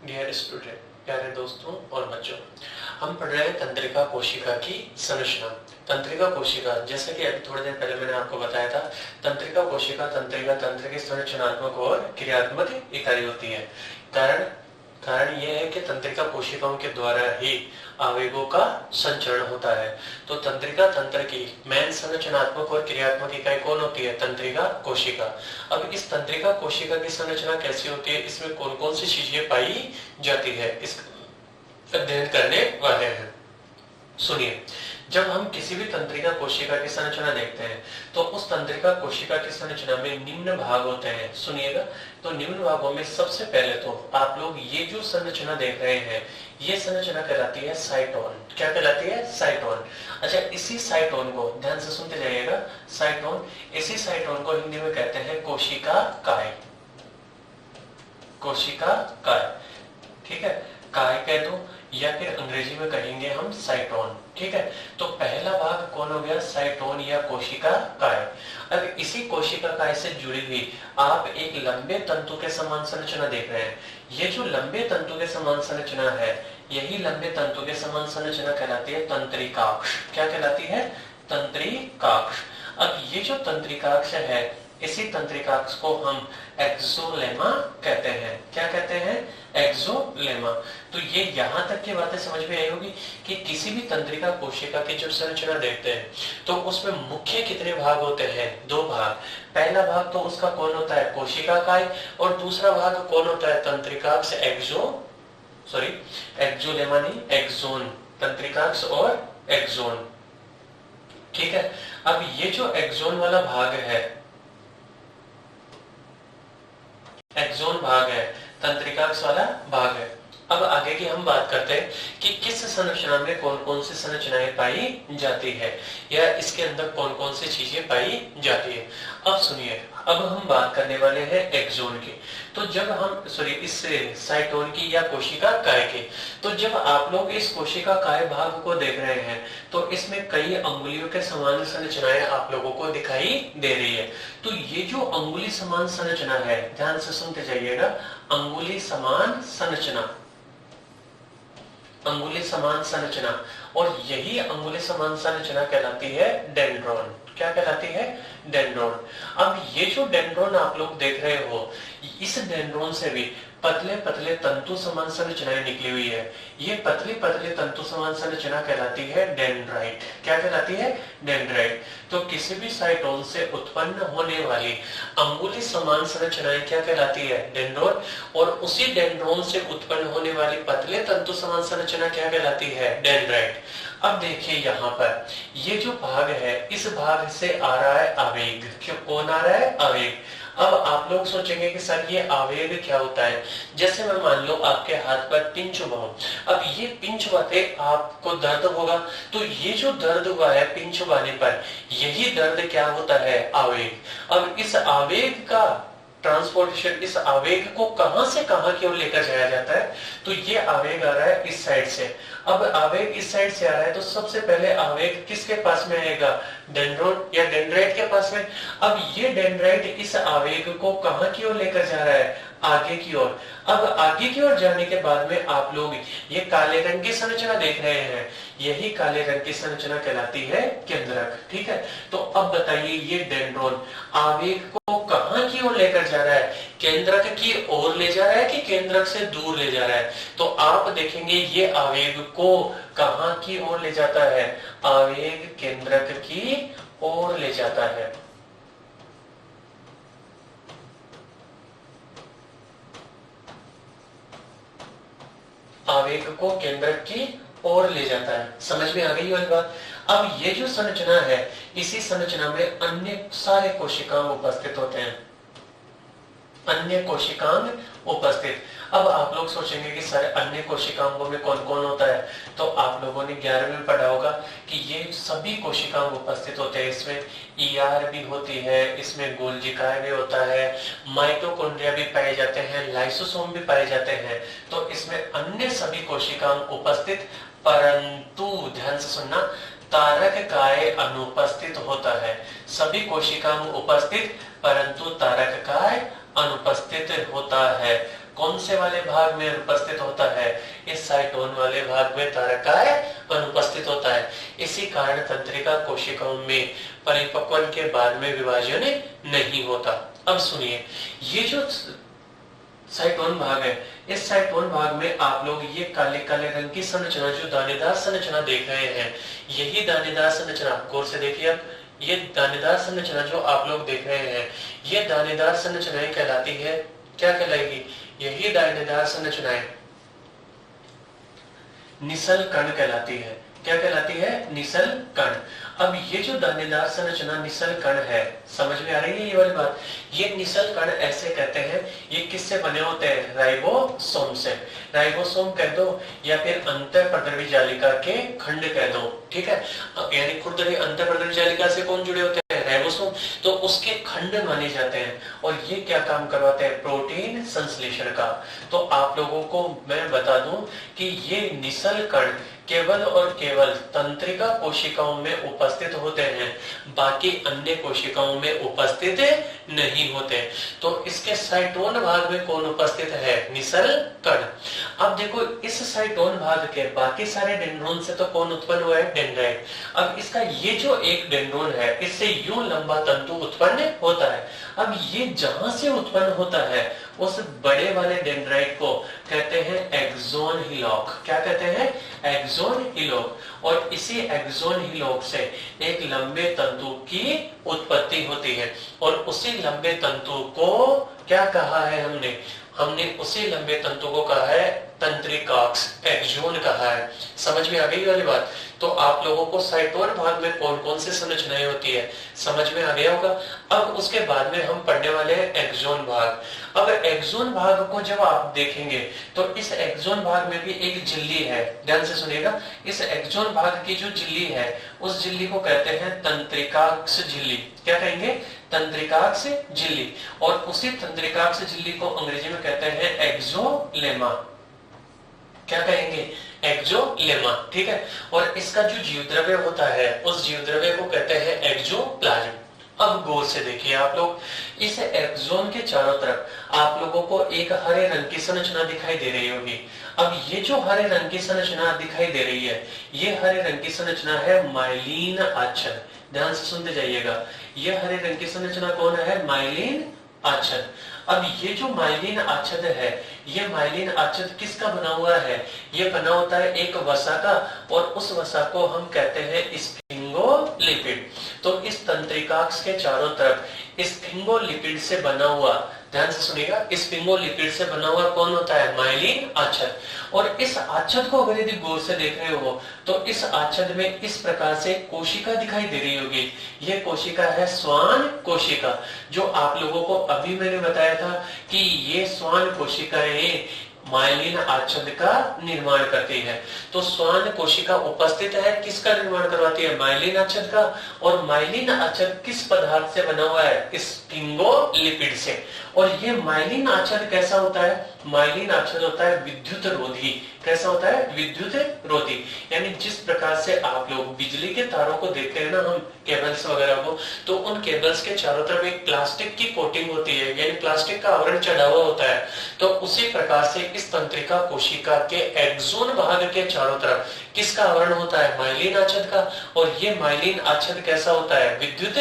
Dear student, प्यारे दोस्तों और बच्चों, हम पढ़ रहे हैं तंत्रिका कोशिका की संरचना। तंत्रिका कोशिका, जैसे कि अभी थोड़ी देर पहले मैंने आपको बताया था, तंत्रिका कोशिका तंत्रिका तंत्र की संरचनात्मक और क्रियात्मक इकाई होती है। कारण यह है कि तंत्रिका कोशिकाओं के द्वारा ही आवेगों का संचरण होता है। तो तंत्रिका तंत्र की मेन संरचनात्मक और क्रियात्मक इकाई कौन होती है? तंत्रिका कोशिका। अब इस तंत्रिका कोशिका की संरचना कैसी होती है, इसमें कौन कौन सी चीजें पाई जाती है, इस अध्ययन करने वाले हैं। सुनिए, जब हम किसी भी तंत्रिका कोशिका की संरचना देखते हैं तो उस तंत्रिका कोशिका की संरचना में निम्न भाग होते हैं। सुनिएगा, तो निम्न भागों में सबसे पहले तो आप लोग ये जो संरचना देख रहे हैं, ये संरचना कहलाती है साइटोन। क्या कहलाती है? साइटोन। अच्छा, इसी साइटोन को ध्यान से सुनते जाइएगा। साइटोन, इसी साइटोन को हिंदी में कहते हैं कोशिका काय। कोशिका काय, ठीक है, काय कह दो या फिर अंग्रेजी में कहेंगे हम साइटोन। ठीक है, तो पहला भाग कौन हो गया? साइटोन या कोशिका काय। अब इसी कोशिका काय से जुड़ी हुई आप एक लंबे तंतु के समान संरचना देख रहे हैं। ये जो लंबे तंतु के समान संरचना है, यही लंबे तंतु के समान संरचना कहलाती है तंत्रिकाक्ष। क्या कहलाती है? तंत्रिकाक्ष। अब ये जो तंत्रिकाक्ष है, इसी तंत्रिकाक्ष को हम एक्सोलेमा कहते हैं। क्या कहते हैं? एक्सोलेमा। तो ये यहां तक की बातें समझ में आई होगी कि किसी भी तंत्रिका कोशिका की जब संरचना देखते हैं तो उसमें मुख्य कितने भाग होते हैं? दो भाग। पहला भाग तो उसका कौन होता है? कोशिका काय। और दूसरा भाग कौन होता है? तंत्रिकाक्ष एक्सोलेमा नहीं, एक्सोन। तंत्रिकाक्ष और एक्सोन। ठीक है, अब ये जो एक्सोन वाला भाग है, एक्सोन भाग है, तंत्रिकाक्ष वाला भाग है। अब आगे की हम बात करते हैं कि किस संरचना में कौन कौन सी संरचनाएं पाई जाती है या इसके अंदर कौन कौन सी चीजें पाई जाती है। अब सुनिए, अब हम बात करने वाले हैं एक्सोन की। तो जब हम इस साइटोन की या कोशिका काय की, तो जब आप लोग इस कोशिका काय भाग को देख रहे हैं तो इसमें कई अंगुलियों के समान संरचनाएं आप लोगों को दिखाई दे रही है। तो ये जो अंगुली समान संरचना है, ध्यान से सुनते जाइएगा, अंगुली समान संरचना, अंगुली समान संरचना, और यही अंगुली समान संरचना कहलाती है डेंड्रॉन। क्या कहलाती है? डेंड्रॉन। अब ये जो डेंड्रॉन आप लोग देख रहे हो, इस डेंड्रॉन से भी पतले पतले तंतु समान संरचनाएं निकली हुई है। ये पतली पतले तंतु समान संरचना कहलाती है डेंड्राइट। क्या कहलाती है? डेंड्राइट। तो किसी भी साइटोन से उत्पन्न होने वाली अंगुली समान संरचनाएं क्या कहलाती है? डेंड्रोन। और उसी डेंड्रोन से उत्पन्न होने वाली पतले तंतु समान संरचना क्या कहलाती है? डेंड्राइट। अब देखिए यहाँ पर ये जो भाग है, इस भाग से आ रहा है आवेग। क्यों? कौन आ रहा है? आवेग। अब आप लोग सोचेंगे कि सर ये आवेग क्या होता है? जैसे मैं मान लो आपके हाथ पर पिंच चुभाऊं, अब ये पिंच चुभाते आपको दर्द होगा, तो ये जो दर्द हुआ है पिंच चुभाने पर, यही दर्द क्या होता है? आवेग। अब इस आवेग का ट्रांसपोर्टेशन, इस आवेग को कहां से कहां की ओर लेकर जाया जाता है? तो ये आवेग आ रहा है इस साइड से। अब आवेग इस साइड से आ रहा है तो सबसे पहले आवेग किसके पास में आएगा? डेंड्रोन या डेंड्राइट के पास में। अब ये डेंड्राइट इस आवेग को कहां की ओर लेकर जा रहा है? आगे की ओर। अब आगे की ओर जाने के बाद में आप लोग ये काले रंग की संरचना देख रहे हैं, यही काले रंग की संरचना कहलाती है केंद्रक। ठीक है, तो अब बताइए ये डेंड्रोन आवेग को कहां की ओर लेकर जा रहा है? केंद्रक की ओर ले जा रहा है कि केंद्रक से दूर ले जा रहा है? तो आप देखेंगे ये आवेग को कहां की ओर ले जाता है? आवेग केंद्रक की ओर ले जाता है। आवेग को केंद्रक की ओर ले जाता है। समझ में आ गई वाली बात? अब ये जो संरचना है, इसी संरचना में अन्य सारे कोशिकांग उपस्थित होते हैं, अन्य कोशिकांग उपस्थित। अब आप लोग सोचेंगे कि सर अन्य कोशिकांगों में कौन कौन होता है? तो आप लोगों ने 11वीं में पढ़ा होगा कि ये सभी कोशिकांग उपस्थित होते हैं। इसमें ईआर भी होती है, इसमें गोल्जिकाय भी होता है, माइटोकॉन्ड्रिया भी पाए जाते हैं, लाइसोसोम भी पाए जाते हैं। तो इसमें अन्य सभी कोशिकांग उपस्थित, परंतु ध्यान से सुनना, तारक काय अनुपस्थित होता है। सभी कोशिकांग उपस्थित परंतु तारक काय अनुपस्थित होता है। कौन से वाले भाग में अनुपस्थित होता है? इस साइटोन वाले भाग में तारकाय अनुपस्थित होता है। इसी कारण तंत्रिका कोशिकाओं में परिपक्वन के बाद में विभाजन नहीं होता। अब सुनिए, ये जो साइटोन भाग है, इस साइटोन भाग में आप लोग ये काले काले रंग की संरचना, जो दानेदार संरचना देख रहे हैं, यही दानेदार संरचना, गौर से देखिए आप, ये दानेदार संरचना जो आप लोग देख रहे हैं, ये दानेदार संरचनाएं कहलाती है, क्या कहलाएगी? यही दानेदार संरचनाएं निसल कण कहलाती है। क्या कहलाती है? निसल कण। अब ये जो दानेदार संरचना निसल कण है, समझ में आ रही है ये वाली बात? ये निसल कण ऐसे कहते हैं, ये किससे बने होते हैं? राइबोसोम से। राइबोसोम कह दो या फिर अंतःप्रद्रवी जालिका के खंड कह दो, ठीक है? यानी खुरदरी अंतःप्रद्रवी जालिका से कौन जुड़े होते हैं? राइबोसोम। तो उसके खंड माने जाते हैं और ये क्या काम करवाते हैं? प्रोटीन संश्लेषण का। तो आप लोगों को मैं बता दूं कि ये निसल कण केवल और केवल तंत्रिका कोशिकाओं में उपस्थित होते हैं, बाकी अन्य कोशिकाओं में उपस्थित नहीं होते। तो इसके साइटोन भाग में कौन उपस्थित है? निसल कण। अब देखो, इस साइटोन भाग के बाकी सारे डेंड्रोन से तो कौन उत्पन्न हुआ है? डेंड्राइट। अब इसका ये जो एक डेंड्रोन है, इससे यूं लंबा तंतु उत्पन्न होता है। अब ये जहां से उत्पन्न होता है, उस बड़े वाले डेंड्राइट को कहते हैं एक्सोन हिलॉक। क्या कहते हैं? Axon hillock. और इसी एक्सोन हिलॉक से एक लंबे तंतु की उत्पत्ति होती है और उसी लंबे तंतु को क्या कहा है हमने उसी लंबे तंतु को कहा है तंत्रिकाक्ष, एक्सोन कहा है। समझ में आ गई वाली बात? तो आप लोगों को साइटोन भाग में कौन कौन सी संरचनाएं होती है समझ में आ गया होगा। अब उसके बाद में हम पढ़ने वाले हैं एक्सोन भाग। अब एक्सोन भाग को जब आप देखेंगे तो इस एक्सोन भाग में भी एक झिल्ली है, ध्यान से सुनिएगा। इस एक्सोन भाग की जो झिल्ली है, उस झिल्ली को कहते हैं तंत्रिकाक्ष झिल्ली। क्या कहेंगे? तंत्रिकाक्ष झिल्ली। और उसी तंत्रिकाक्ष झिल्ली को अंग्रेजी में कहते हैं एक्सोलेमा। क्या कहेंगे? एक्सोलेमा, ठीक है। और इसका जो जीवद्रव्य होता है, उस जीवद्रव्य को कहते हैं एक्सोप्लाज्म। अब गौर से देखिए आप लोग, इस एक्सोन के चारों तरफ आप लोगों को एक हरे रंग की संरचना दिखाई दे रही होगी। अब ये जो हरे रंग की संरचना दिखाई दे रही है, ये हरे रंग की संरचना है माइलिन आच्छद। ध्यान से सुनते जाइएगा, ये हरे रंग की संरचना कौन है? माइलिन आच्छद। अब ये जो माइलिन आच्छद है, ये माइलिन आच्छद किसका बना हुआ है? ये बना होता है एक वसा का, और उस वसा को हम कहते हैं स्फिंगोलिपिड। तो इस तंत्रिकाक्ष के चारों तरफ स्फिंगोलिपिड से बना हुआ, ध्यान से सुनिएगा, स्फिंगोलिपिड से बना हुआ कौन होता है? माइलिन आच्छद। और इस आच्छद को अगर यदि गौर से देख रहे हो तो इस आच्छद में इस प्रकार से कोशिका दिखाई दे रही होगी। ये कोशिका है श्वान कोशिका, जो आप लोगों को अभी मैंने बताया था कि ये श्वान कोशिकाएं माइलिन आच्छद का निर्माण करती है। तो श्वान कोशिका उपस्थित है, किसका निर्माण करवाती है? माइलिन आच्छद का। और माइलिन आच्छद किस पदार्थ से बना हुआ है? स्फिंगोलिपिड से। और ये माइलिन आच्छद कैसा होता है? माइलिन आच्छद होता है विद्युत रोधी। कैसा होता है? विद्युत रोधी। यानी जिस प्रकार से आप लोग बिजली के तारों को देखते हैं ना, हम केबल्स वगैरह को, तो उन केबल्स के चारों तरफ एक प्लास्टिक की कोटिंग होती है, यानी प्लास्टिक का आवरण चढ़ा हुआ होता है। तो उसी प्रकार से इस तंत्रिका कोशिका के एक्सोन भाग के चारों तरफ किसका आवरण होता है? माइलिन आच्छद का। और ये माइलिन आच्छद कैसा होता है? विद्युत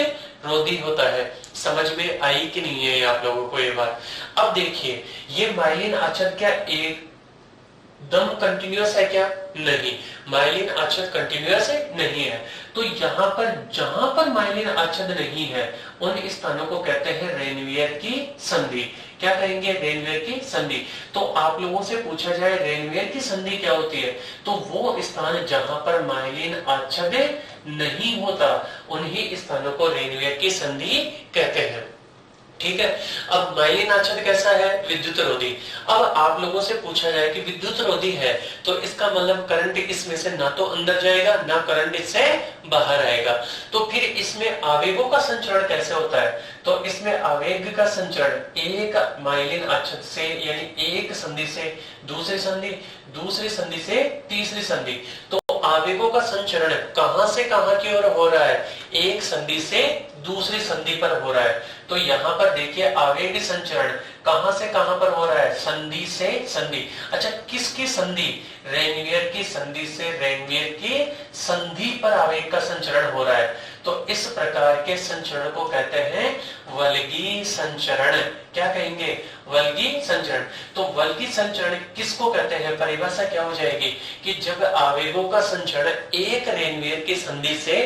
रोधी होता है। समझ में आई कि नहीं है आप लोगों को ये बात? अब देखिए, ये माइलिन आच्छद क्या एकदम कंटिन्यूअस है क्या? नहीं, माइलिन आच्छद कंटिन्यूअस नहीं है। तो यहाँ पर जहां पर माइलिन आच्छद नहीं है, उन स्थानों को कहते हैं रेनवियर की संधि। क्या कहेंगे? रेनवियर की संधि। तो आप लोगों से पूछा जाए रेनवियर की संधि क्या होती है, तो वो स्थान जहां पर माइलिन आच्छद नहीं होता, उन्हीं स्थानों को रेनवियर की संधि कहते हैं। ठीक है। अब माइलिन आच्छद कैसा है? विद्युत रोधी। अब आप लोगों से पूछा जाए कि विद्युत रोधी है, तो इसका मतलब करंट इसमें से ना तो अंदर जाएगा, ना करंट इससे बाहर आएगा। तो फिर इसमें आवेगों का संचरण कैसे होता है? तो इसमें आवेग का संचरण एक माइलिन आच्छद से, यानी एक संधि से दूसरी संधि, दूसरी संधि से तीसरी संधि। तो आवेगों का संचरण कहां से कहां की ओर हो रहा है? एक संधि से दूसरी संधि पर हो रहा है। तो यहाँ पर देखिए, आवेग संचरण कहां से कहां पर हो रहा है? संधि से संधि। अच्छा, किसकी संधि? रेनवियर की संधि से रेनवियर की संधि पर आवेग का संचरण हो रहा है। तो इस प्रकार के संचरण को कहते हैं वल्गी संचरण। क्या कहेंगे? वल्गी संचरण। तो वल्गी संचरण किसको कहते हैं? परिभाषा क्या हो जाएगी कि जब आवेगों का संचरण एक रेनवियर की संधि से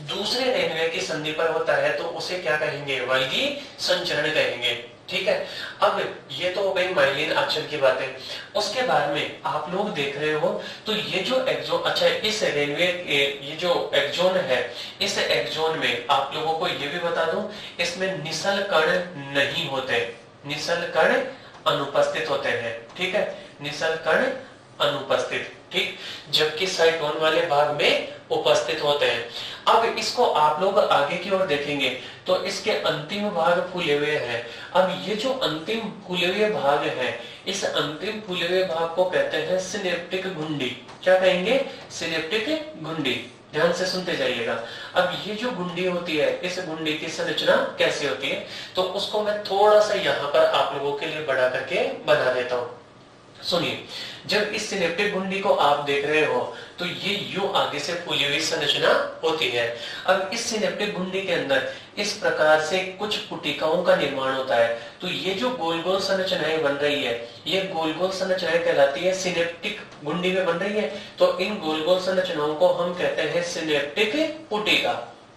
दूसरे रेनवियर की संधि पर होता है तो उसे क्या कहेंगे? वल्गी संचरण कहेंगे। ठीक है। अब ये तो हो गई माइलिन आचरण की बातें। उसके बाद में आप लोग देख रहे हो तो ये जो एक्सोन, अच्छा इस रेनवियर ये जो एक्सोन है, इस एक्सोन में आप लोगों को ये भी बता दूं, इसमें निसल कण नहीं होते, निसल कण अनुपस्थित होते हैं। ठीक है, निसल कण अनुपस्थित। ठीक, जबकि साइटोन वाले भाग में उपस्थित होते हैं। अब इसको आप लोग आगे की ओर देखेंगे तो इसके अंतिम भाग फूले हुए हैं। अब ये जो अंतिम फूले हुए भाग है, इस अंतिम फूले हुए भाग को कहते हैं सिनेप्टिक घुंडी। क्या कहेंगे? सिनेप्टिक घुंडी। ध्यान से सुनते जाइएगा। अब ये जो घुंडी होती है, इस घुंडी की संरचना कैसे होती है तो उसको मैं थोड़ा सा यहाँ पर आप लोगों के लिए बड़ा करके बना देता हूँ। सुनिए, जब इस सिनेप्टिक घुंडी को आप देख रहे हो तो ये यूं आगे से फूली हुई संरचना होती है। अब इस सिनेप्टिक घुंडी के अंदर इस प्रकार से कुछ पुटिकाओं का निर्माण होता है। तो ये जो गोल गोल संरचनाएं बन रही है, ये गोल गोल संरचनाएं कहलाती है, सिनेप्टिक घुंडी में बन रही है। तो इन गोल गोल संरचनाओं को हम कहते हैं सिनेप्टिक पुटिका।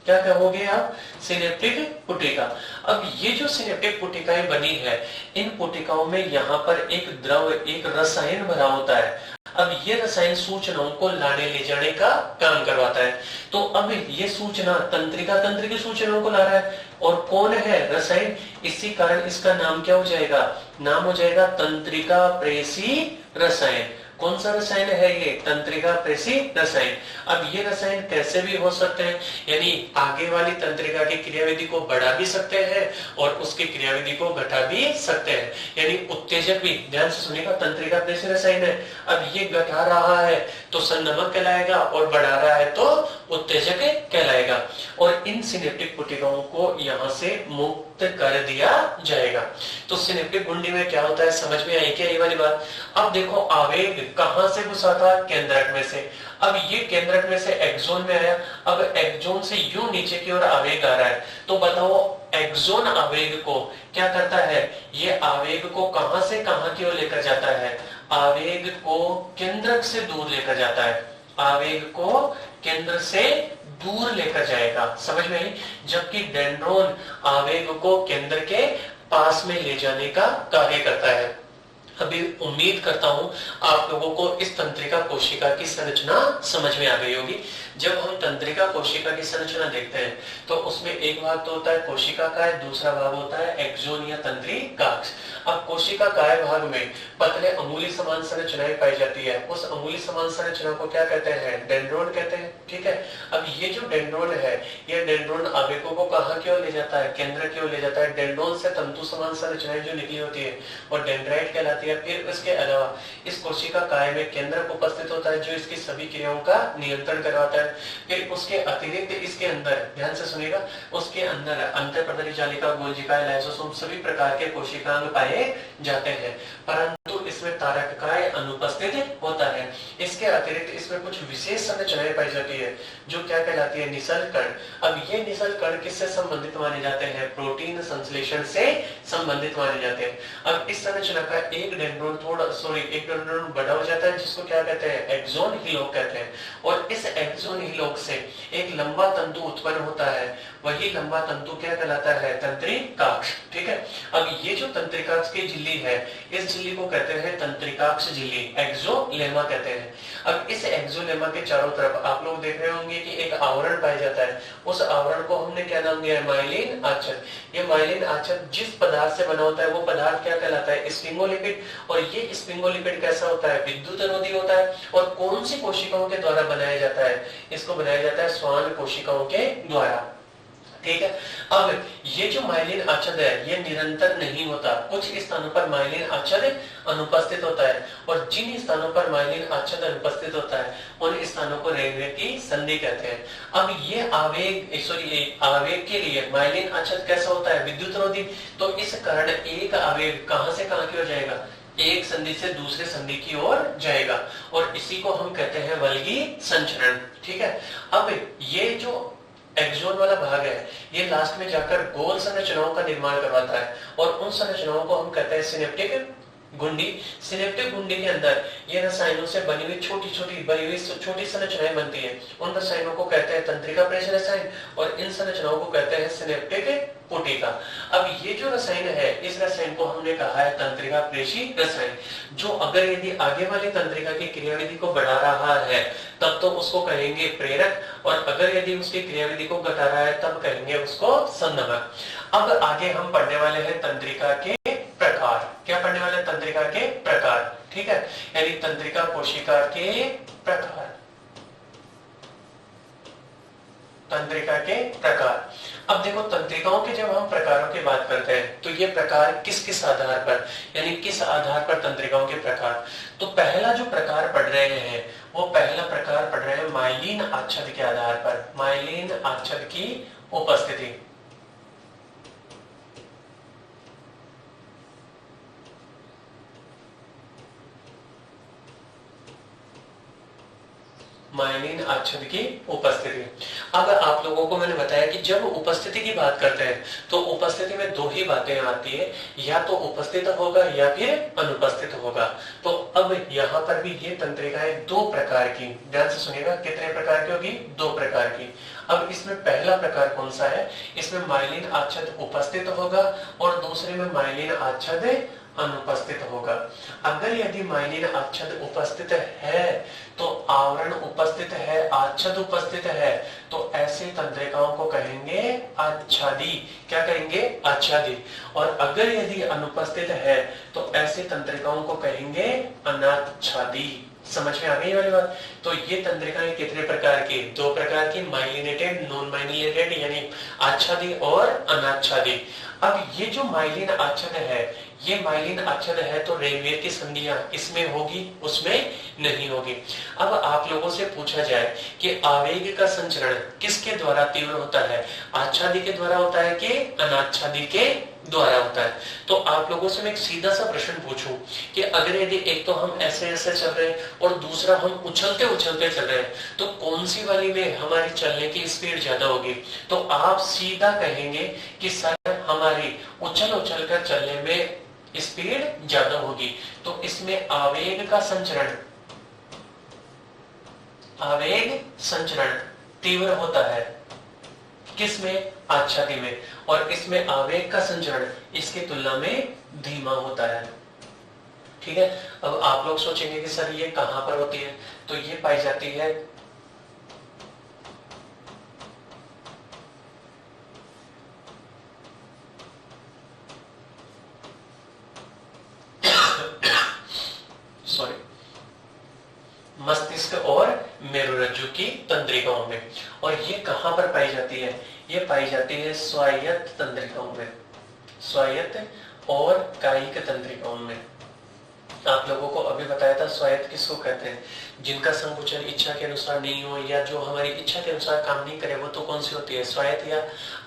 क्या कहोगे आप? सिनेप्टिक पुटिका। अब ये जो सिनेप्टिक पुटिकाएं बनी है, इन पुटिकाओं में यहाँ पर एक द्रव, एक रसायन भरा होता है। अब ये रसायन सूचनाओं को लाने ले जाने का काम करवाता है। तो अब ये सूचना तंत्रिका तंत्र की सूचनाओं को ला रहा है, और कौन है? रसायन। इसी कारण इसका नाम क्या हो जाएगा? नाम हो जाएगा तंत्रिका प्रेसी रसायन। कौन सा रसायन है ये? तंत्रिका प्रेसी रसायन। अब ये रसायन कैसे भी हो सकते हैं, यानी आगे वाली तंत्रिका की क्रियाविधि को बढ़ा भी सकते हैं और उसकी क्रियाविधि को घटा भी सकते हैं, यानी उत्तेजक भी। ध्यान से सुनिएगा, तंत्रिका प्रेसी रसायन है। अब ये घटा रहा है तो सन्नमक कहलाएगा और बढ़ा रहा है तो उत्तेजक कहलाएगा। और इन सिनेप्टिक पुटिकाओं को यहाँ से मुक्त कर दिया जाएगा। तो सिनेप्टिक घुंडी में क्या होता है, समझ में आई क्या ये वाली बात? अब देखो, आवेग कहां से घुसा था? केंद्रक में से। अब ये केंद्रक में से एक्सोन में आया। अब एक्सोन से यूं नीचे की ओर आवेग आ रहा है। तो बताओ, एक्सोन आवेग को क्या करता है? ये आवेग को कहां से कहां की ओर लेकर जाता है? आवेग को केंद्रक से दूर लेकर जाता है। आवेग को केंद्र से दूर लेकर जाएगा। समझ में आई? जबकि डेंड्रोन आवेग को केंद्र के पास में ले जाने का कार्य करता है। अभी उम्मीद करता हूं आप लोगों को इस तंत्रिका कोशिका की संरचना समझ में आ गई होगी। जब हम तंत्रिका कोशिका की संरचना देखते हैं तो उसमें एक भाग तो होता है कोशिका काय, दूसरा भाग होता है एक्सोन या तंत्रिकाक्ष। अब कोशिका काय भाग में पतले अंगुली समान संरचनाएं पाई जाती है। उस अंगुली समान संरचना को क्या कहते हैं? डेंड्रोन कहते हैं। ठीक है। अब ये जो डेंड्रोन है, ये डेंड्रोन आवेगों को कहां की ओर ले जाता है? केंद्र की ओर ले जाता है। डेंड्रोन से तंतु समान संरचनाएं जो निकली होती है और डेंड्राइट कहलाती है। फिर इसके अलावा इस कोशिका काय में केंद्रक उपस्थित होता है जो इसकी सभी क्रियाओं का नियंत्रण करवाता है। फिर उसके अतिरिक्त इसके अंदर, ध्यान से सुनिएगा, उसके अंदर अंतःप्रदली जालिका, गोल्जिकाएं, लाइसोसोम सभी प्रकार के कोशिकांग पाए जाते हैं, परंतु इसमें तारक काय अनुपस्थित होता है। इसके अतिरिक्त इसमें कुछ विशेष संरचनाएं पाई जाती है जो क्या कहलाती है? निसल कण। अब ये निसल कण किससे संबंधित माने जाते हैं? प्रोटीन संश्लेषण से संबंधित माने जाते हैं। अब इस संरचना का एक डेंड्रोन बड़ा हो जाता है जिसको क्या कहते हैं? एक्सोन हिलोक कहते हैं। और इस एक्सोन हिलोक से एक लंबा तंतु उत्पन्न होता है, वही लंबा तंतु क्या कहलाता है? तंत्रिकाक्ष। ठीक है। अब ये जो तंत्रिकाक्ष की झिल्ली है, इस झिल्ली को कहते हैं तंत्रिकाक्ष झिल्ली, एक्सोलेमा कहते हैं। अब इस एक्सोलेमा के चारों तरफ आप लोग देख रहे होंगे कि एक आवरण पाया जाता है। उस आवरण को हमने क्या नाम दिया है? माइलिन आच्छादन। ये माइलिन आच्छादन जिस पदार्थ से बना होता है वो पदार्थ क्या कहलाता है? स्फिंगोलिपिड। और ये स्फिंगोलिपिड कैसा होता है? विद्युत रोधी होता है। और कौन सी कोशिकाओं के द्वारा बनाया जाता है? इसको बनाया जाता है श्वान कोशिकाओं के द्वारा। ठीक है। अब ये जो माइलिन आच्छाद है ये निरंतर नहीं होता, कुछ स्थानों पर माइलिन आच्छाद अनुपस्थित होता है और जिन स्थानों पर माइलिन आच्छाद अनुपस्थित होता है उन स्थानों को रेनवे की संधि कहते हैं। अब ये आवेग के लिए माइलिन आच्छाद कैसा होता है, विद्युत रोधी। तो इस कारण एक आवेग कहां से कहां की ओर जाएगा, एक संधि से दूसरे संधि की ओर जाएगा और इसी को हम कहते हैं वल्गी संचरण। ठीक है। अब ये जो एक्सोन वाला भाग है ये लास्ट में जाकर गोल संरचनाओं का निर्माण करवाता है और उन संरचनाओं को हम कहते हैं सिनेप्टिक गुंडी। सिनेप्टिक गुंडी के अंदर ये रसायनों से बनी हुई छोटी संरचनाएं बनती हैं। उन रसायनों को कहते हैं तंत्रिका प्रेषक रसायन और इन संरचनाओं को कहते हैं सिनेप्टिक पुटिका। अब ये जो रसायन है इस रसायन को हमने कहा है तंत्रिका प्रेषी रसायन, जो अगर यदि आगे वाली तंत्रिका की क्रियाविधि को बढ़ा रहा है तब तो उसको कहेंगे प्रेरक और अगर यदि उसकी क्रियाविधि को घटा रहा है तब कहेंगे उसको संदमक। अब आगे हम पढ़ने वाले हैं तंत्रिका के प्रकार। क्या पढ़ने वाले हैं, तंत्रिका के प्रकार। ठीक है, यानी तंत्रिका कोशिका के प्रकार, तंत्रिका के प्रकार। अब देखो तंत्रिकाओं के जब हम प्रकारों की बात करते हैं तो ये प्रकार किस किस आधार पर, यानी किस आधार पर तंत्रिकाओं के प्रकार। तो पहला जो प्रकार पढ़ रहे हैं वो पहला प्रकार पढ़ रहे हैं माइलिन आच्छाद के आधार पर, माइलिन आच्छाद की उपस्थिति। माइलिन आच्छाद की उपस्थिति। अब आप लोगों को मैंने बताया कि जब उपस्थिति की बात करते हैं तो उपस्थिति में दो ही बातें आती है, या तो उपस्थित होगा या फिर अनुपस्थित होगा। तो अब यहाँ पर भी ये तंत्रिकाएं दो प्रकार की, ध्यान से सुनिएगा, कितने प्रकार की होगी, दो प्रकार की। अब इसमें पहला प्रकार कौन सा है, इसमें माइलिन आच्छाद उपस्थित होगा और दूसरे में माइलिन आच्छाद अनुपस्थित होगा। अगर यदि माइलिन आच्छाद उपस्थित है तो आवरण उपस्थित है, आच्छाद उपस्थित है, तो ऐसे तंत्रिकाओं को कहेंगे आच्छादी। क्या कहेंगे, आच्छादी। और अगर यदि अनुपस्थित है तो ऐसे तंत्रिकाओं को कहेंगे अनाच्छादी। समझ में आ गई वाली बात। तो ये तंत्रिकाएं कितने प्रकार की, दो प्रकार की, माइलिनेटेड, नॉन माइलिनेटेड, यानी आच्छादी और अनाच्छादी। अब ये जो माइलिन आच्छाद है ये माइलिन आच्छाद है तो रेनवीयर की संधियां इसमें होगी उसमें नहीं होगी। अब आप लोगों से पूछा जाए कि आवेग का संचरण किसके द्वारा तीव्र होता है, आच्छादी के द्वारा होता है कि अनाच्छादी के द्वारा होता है। तो आप लोगों से मैं एक सीधा सा प्रश्न पूछूं कि अगर यदि एक तो हम ऐसे ऐसे चल रहे हैं और दूसरा हम उछलते उछलते चल रहे हैं तो कौन सी वाली में हमारी चलने की स्पीड ज्यादा होगी। तो आप सीधा कहेंगे कि सर हमारी उछल उछल कर चलने में स्पीड ज्यादा होगी। तो इसमें आवेग का संचरण, आवेग संचरण तीव्र होता है किसमें, आच्छादी में, और इसमें आवेग का संचरण इसकी तुलना में धीमा होता है। ठीक है। अब आप लोग सोचेंगे कि सर ये कहां पर होती है, तो ये पाई जाती है मस्तिष्क और मेरुरज्जु की तंत्रिकाओं में। और ये कहां पर पाई जाती है, ये पाई जाती है स्वायत्त तंत्रिकाओं में, स्वायत्त और कायिक तंत्रिकाओं में। आप लोगों को अभी बताया था स्वायत्त किसको कहते हैं, जिनका संकुचन इच्छा के अनुसार नहीं हो या जो हमारी इच्छा के अनुसार काम नहीं करे वो तो कौन सी होती है, स्वायत्त या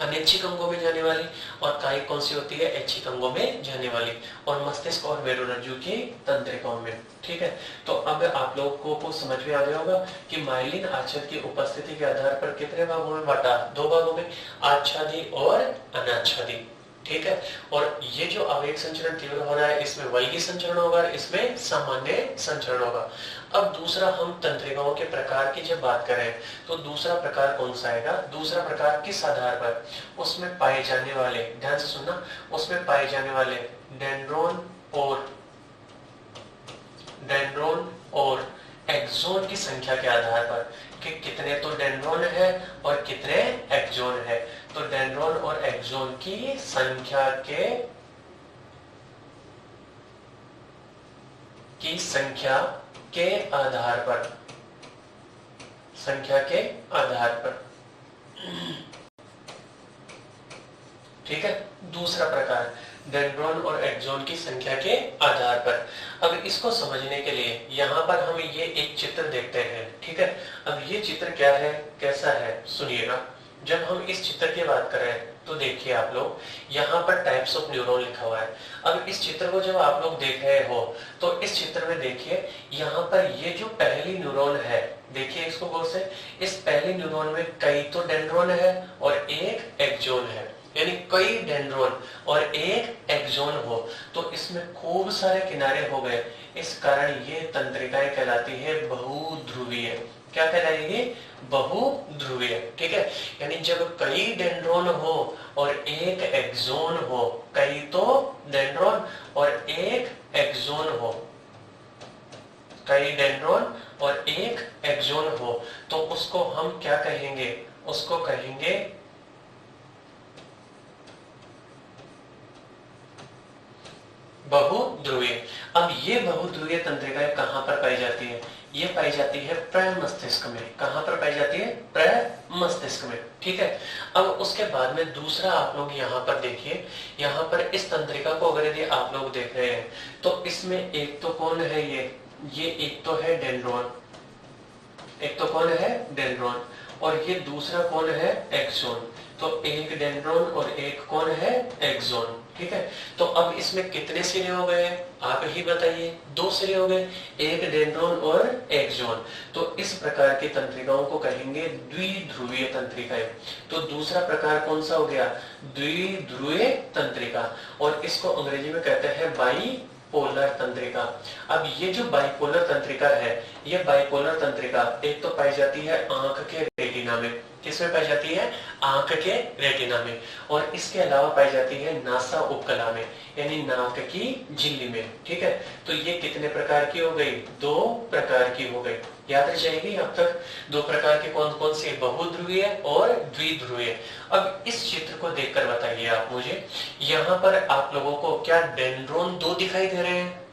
अनैच्छिक अंगों में जाने वाली, और कायिक कौन सी होती है, ऐच्छिक अंगों में जाने वाली, और मस्तिष्क और मेरुरज्जु की तंत्रिकाओं में। ठीक है। तो अब आप लोगों को समझ में आ गया होगा कि माइलिन आच्छाद की उपस्थिति के आधार पर कितने भागों में बांटा, दो भागों में, आच्छादी और अनाच्छादी। ठीक है। और ये जो आवेग संचरण तीव्र हो रहा है इसमें वल्गी संचरण होगा, इसमें सामान्य संचरण होगा। अब दूसरा हम तंत्रिकाओं के प्रकार की जब बात करें तो दूसरा प्रकार कौन सा आएगा, दूसरा प्रकार किस आधार पर, उसमें पाए जाने वाले, ध्यान से सुनना, उसमें पाए जाने वाले डेंड्रोन और एक्सोन की संख्या के आधार पर कि कितने तो डेंड्रोन है और कितने एक्सोन है। तो डेंड्रोन और एक्सोन की संख्या के आधार पर, संख्या के आधार पर ठीक है। दूसरा प्रकार डेंड्रॉन और एक्सोन की संख्या के आधार पर। अब इसको समझने के लिए यहाँ पर हम ये एक चित्र देखते हैं, ठीक है। अब ये चित्र क्या है, कैसा है, सुनिएगा। जब हम इस चित्र की बात करें तो देखिए आप लोग, यहाँ पर टाइप्स ऑफ न्यूरॉन लिखा हुआ है। अब इस चित्र को जब आप लोग देख रहे हो तो इस चित्र में देखिए, यहाँ पर ये जो पहली न्यूरॉन है, देखिए इसको गौर से, इस पहले न्यूरॉन में कई तो डेंड्रॉन है और एक एक्सोन है, यानी कई डेंड्रॉन और एक एक्सोन हो तो इसमें खूब सारे किनारे हो गए। इस कारण ये तंत्रिकाएं कहलाती है बहुध्रुवीय। क्या कहलाएगी, बहुध्रुवीय, ठीक है। यानी जब कई डेंड्रॉन हो और एक एक्सोन हो, कई तो डेंड्रॉन और एक एक्सोन हो, कई डेंड्रॉन और एक एक्सोन हो तो उसको हम क्या कहेंगे, उसको कहेंगे बहुध्रुवीय। अब ये बहुध्रुवीय तंत्रिकाएं कहां पर पाई जाती है, ये पाई जाती है प्रमस्तिष्क में। कहां पर पाई जाती है, प्रमस्तिष्क में, ठीक है। अब उसके बाद में दूसरा आप लोग यहाँ पर देखिए, यहाँ पर इस तंत्रिका को अगर यदि आप लोग देख रहे हैं तो इसमें एक तो कौन है, ये एक तो है डेंड्रॉन, एक तो कौन है डेंड्रॉन, और ये दूसरा कौन है एक्सोन। तो एक डेंड्रॉन और एक कौन है एक्सोन, ठीक है। तो अब इसमें कितने सिरे हो गए, आप ही बताइए, 2 सिरे हो गए, एक डेंड्रॉन और एक्सोन। तो इस प्रकार की तंत्रिकाओं को कहेंगे द्विध्रुवीय तंत्रिकाएं। तो दूसरा प्रकार कौन सा हो गया, द्विध्रुवीय तंत्रिका, और इसको अंग्रेजी में कहते हैं बाइपोलर तंत्रिका। अब ये जो बाइपोलर तंत्रिका है, ये बाइपोलर तंत्रिका एक तो पाई जाती है आंख के रेटिना में। किसमें पाई जाती है, आंख के रेटिना में, और इसके अलावा पाई जाती है नासा उपकला में, यानी नाक की झिल्ली में, ठीक है। तो ये कितने प्रकार की हो गई, 2 प्रकार की हो गई। याद रह जाएगी अब तक 2 प्रकार के कौन कौन से, बहुध्रुवीय और द्विध्रुवीय। अब इस चित्र को देखकर बताइए आप मुझे, यहाँ पर आप लोगों को क्या डेंड्रॉन 2 दिखाई दे रहे हैं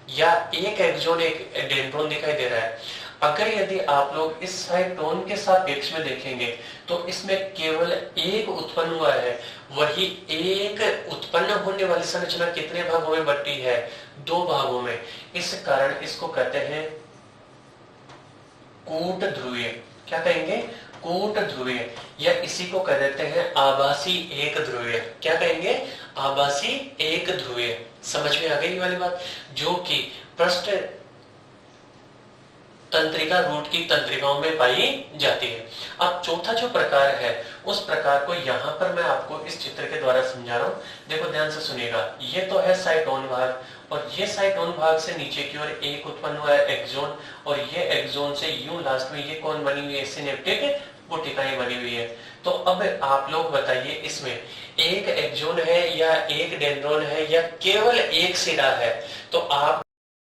या एक एक्सोन एक डेंड्रॉन दिखाई दे रहा है। अगर यदि आप लोग इस साइटोन के सापेक्ष में देखेंगे तो इसमें केवल एक उत्पन्न हुआ है, वही एक उत्पन्न होने वाली संरचना कितने भागों में बटी है, 2 भागों में। इस कारण इसको कहते हैं कूट ध्रुवीय। क्या कहेंगे, कूट ध्रुवीय, या इसी को कह देते हैं आभासी एक ध्रुवीय। क्या कहेंगे, आभासी एक ध्रुवीय। समझ में आ गई वाली बात, जो कि पृष्ठ तंत्रिका रूट की तंत्रिकाओं में पाई जाती है। अब चौथा जो प्रकार है, उस प्रकार को यहाँ पर मैं आपको इस चित्र के द्वारा समझा रहा हूँ। देखो ध्यान से सुनिएगा, ये तो है साइटोन भाग, और ये साइटोन भाग से नीचे की ओर एक उत्पन्न हुआ है एक्सोन, और ये एक्सोन से यूं लास्ट में ये कौन बनी हुई है, सिनेप्टिक पुटिकाएं बनी हुई है। तो अब आप लोग बताइए, इसमें एक एक्सोन है या एक डेंड्रॉन है या केवल एक सिरा है। तो आप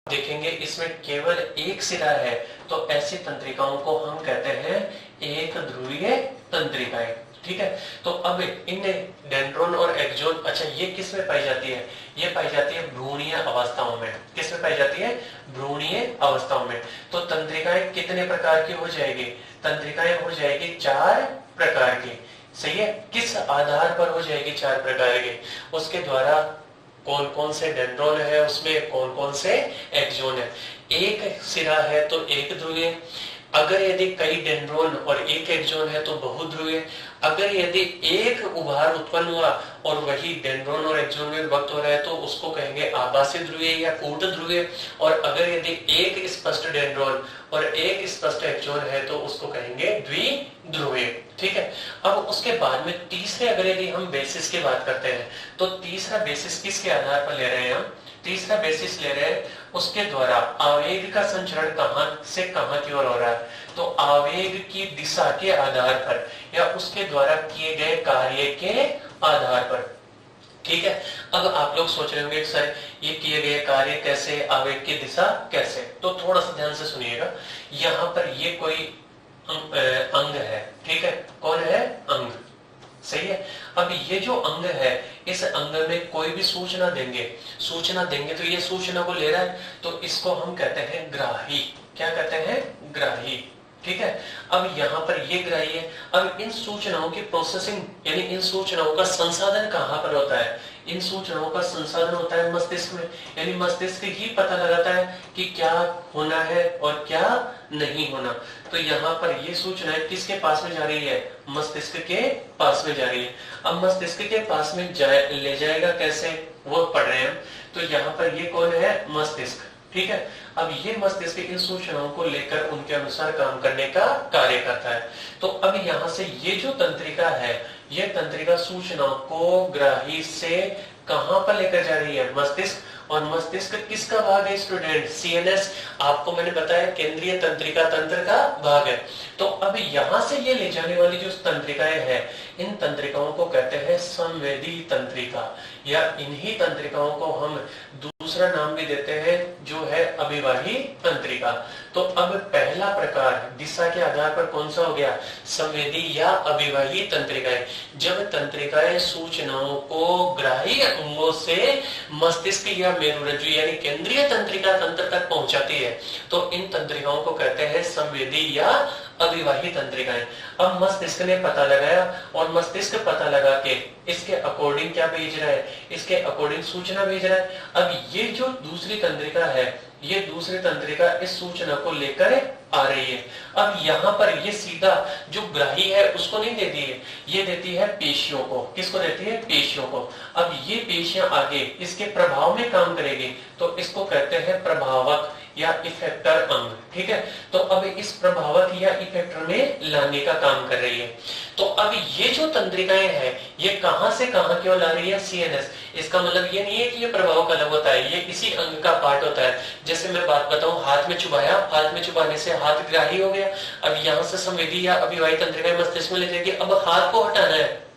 देखेंगे इसमें केवल एक सिरा है, तो ऐसी तंत्रिकाओं को हम कहते हैं एक ध्रुवीय तंत्रिकाएं, ठीक है। तो अब इन डेंड्रॉन और एक्सोन, अच्छा ये किस में पाई जाती है, ये पाई जाती है भ्रूणीय अवस्थाओं में। किस में पाई जाती है, भ्रूणीय अवस्थाओं में। तो तंत्रिकाएं कितने प्रकार की हो जाएगी, तंत्रिकाएं हो जाएगी 4 प्रकार की, सही है। किस आधार पर हो जाएगी 4 प्रकार की, उसके द्वारा कौन कौन से डेंड्रॉन है, उसमें कौन कौन से एक्सोन है। एक सिरा है तो एक ध्रुवीय, अगर यदि कई डेंड्रॉन और एक एक्सोन है तो बहुध्रुवीय, अगर यदि एक उभार उत्पन्न हुआ और वही डेंड्रॉन और एक्सोन में विभक्त हो रहा है तो उसको कहेंगे आभासी ध्रुवीय या कूट ध्रुवीय, और अगर यदि एक स्पष्ट डेंड्रॉन और एक स्पष्ट एक्सोन है तो उसको कहेंगे द्विध्रुवीय, ठीक है। अब उसके बाद में तीसरे, अगर यदि हम बेसिस की बात करते हैं तो तीसरा बेसिस किसके आधार पर ले रहे हैं हम, तीसरा बेसिस ले रहे हैं उसके द्वारा आवेग का संचरण कहां से कहां की ओर हो रहा है। तो आवेग की दिशा के आधार पर या उसके द्वारा किए गए कार्य के आधार पर, ठीक है। अब आप लोग सोच रहे होंगे सर ये किए गए कार्य कैसे, आवेग की दिशा कैसे, तो थोड़ा सा ध्यान से सुनिएगा। यहाँ पर ये कोई अंग है, ठीक है, कौन है, अंग, सही है। अब ये जो अंग है, इस अंग में कोई भी सूचना देंगे तो ये सूचना को ले रहा है, तो इसको हम कहते हैं ग्राही। क्या कहते हैं, ग्राही, ठीक है। अब यहाँ पर ये ग्राही है। अब इन सूचनाओं की प्रोसेसिंग यानी इन सूचनाओं का संसाधन कहाँ पर होता है? इन सूचनाओं का संसाधन होता है मस्तिष्क में, यानी मस्तिष्क ही पता लगाता है कि क्या होना है और क्या नहीं होना। तो यहाँ पर ये सूचनाएं किसके पास में जा रही है? मस्तिष्क के पास में जा रही है। अब मस्तिष्क के पास में ले जाएगा कैसे, वो पढ़ रहे हैं। तो यहाँ पर ये कौन है? मस्तिष्क। ठीक है, अब ये मस्तिष्क इन सूचनाओं को लेकर उनके अनुसार काम करने का कार्य करता है। तो अब यहाँ से ये जो तंत्रिका है, ये तंत्रिका सूचनाओं को ग्राही से कहां पर लेकर जा रही है? मस्तिष्क। और मस्तिष्क किसका भाग है स्टूडेंट? सीएनएस। आपको मैंने बताया केंद्रीय तंत्रिका तंत्र का भाग है। तो अब यहां से ये ले जाने वाली जो तंत्रिकाएं हैं, इन तंत्रिकाओं को कहते हैं संवेदी तंत्रिका, या इन्हीं तंत्रिकाओं को हम दूसरा नाम भी देते हैं जो है अभिवाही तंत्रिका। तो अब पहला प्रकार दिशा के आधार पर कौन सा हो गया? संवेदी या अभिवाही तंत्रिकाएं। जब तंत्रिकाएं सूचनाओं को ग्राही अंगों से मस्तिष्क या मेरुरज्जु यानी केंद्रीय तंत्रिका तंत्र तक पहुंचाती है, तो इन तंत्रिकाओं को कहते हैं संवेदी या अभिवाही तंत्रिकाएं। अब मस्तिष्क ने पता लगाया और मस्तिष्क पता लगा के इसके अकॉर्डिंग क्या भेज रहा है? इसके अकॉर्डिंग सूचना भेज रहा है। अब ये जो दूसरी तंत्रिका है, ये दूसरी तंत्रिका इस सूचना को लेकर आ रही है। अब यहाँ पर ये सीधा जो ग्राही है उसको नहीं देती है, ये देती है पेशियों को। किसको देती है? पेशियों को। अब ये पेशियां आगे इसके प्रभाव में काम करेगी, तो इसको कहते हैं प्रभावक या इफेक्टर अंग। ठीक है, तो अब इस प्रभावक या इफेक्टर में लाने का काम कर रही है। तो अब ये जो तंत्रिकाएं हैं, ये कहां से कहां क्यों ला रही है? सीएनएस। इसका मतलब ये नहीं है कि ये प्रभावक अलग होता है, ये इसी अंग का पार्ट होता है। जैसे मैं बात बताऊं, हाथ में चुभाया, हाथ में चुभाने से हाथ ग्राही हो गया। अब यहाँ से संवेदी या अभिवाही तंत्रिकाएं मस्तिष्क में ले जाएगी। अब हाथ को हटाना है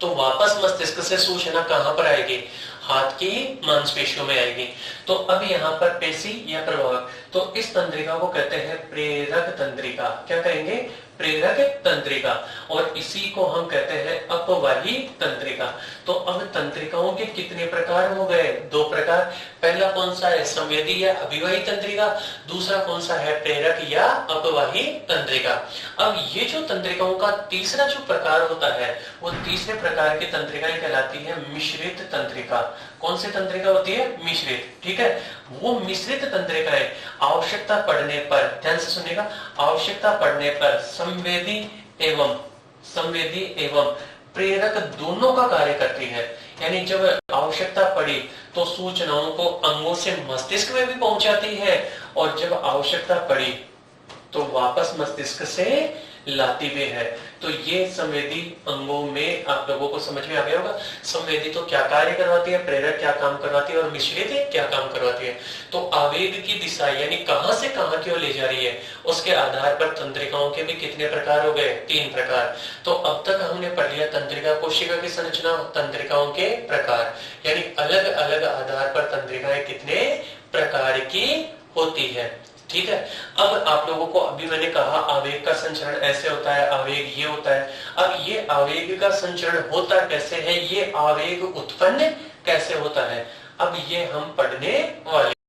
तो वापस मस्तिष्क से सूचना कहां पर आएगी? हाथ की मांसपेशियों में आएगी। तो अब यहाँ पर पेशी या प्रभावक, तो इस तंत्रिका को कहते हैं प्रेरक तंत्रिका। क्या कहेंगे? प्रेरक तंत्रिका। और इसी को हम कहते हैं अपवाही तंत्रिका। तो अब तंत्रिकाओं के कितने प्रकार हो गए? 2 प्रकार। पहला कौन सा है? संवेदी या अभिवाही तंत्रिका। दूसरा कौन सा है? प्रेरक या अपवाही तंत्रिका। अब ये जो तंत्रिकाओं का तीसरा जो प्रकार होता है, वो तीसरे प्रकार की तंत्रिकाएं कहलाती है मिश्रित तंत्रिका। कौन सी तंत्रिका होती है? मिश्रित। ठीक है, वो मिश्रित तंत्रिकाएं आवश्यकता पड़ने पर, ध्यान से सुनिएगा, आवश्यकता पड़ने पर संवेदी एवं प्रेरक दोनों का कार्य करती है। यानी जब आवश्यकता पड़ी तो सूचनाओं को अंगों से मस्तिष्क में भी पहुंचाती है, और जब आवश्यकता पड़ी तो वापस मस्तिष्क से लाती भी है। तो ये संवेदी अंगों में आप लोगों को समझ में आ गया होगा। संवेदी तो क्या कार्य करवाती है, प्रेरक क्या काम करवाती है, और मिश्रित क्या काम करवाती है। तो आवेग की दिशा यानी कहां से कहां क्यों ले जा रही है, उसके आधार पर तंत्रिकाओं के भी कितने प्रकार हो गए? 3 प्रकार। तो अब तक हमने पढ़ लिया तंत्रिका कोशिका की संरचना, तंत्रिकाओं के प्रकार, यानी अलग अलग आधार पर तंत्रिकाएं कितने प्रकार की होती है। ठीक है, अब आप लोगों को अभी मैंने कहा आवेग का संचरण ऐसे होता है, आवेग ये होता है। अब ये आवेग का संचरण होता कैसे है, ये आवेग उत्पन्न कैसे होता है, अब ये हम पढ़ने वाले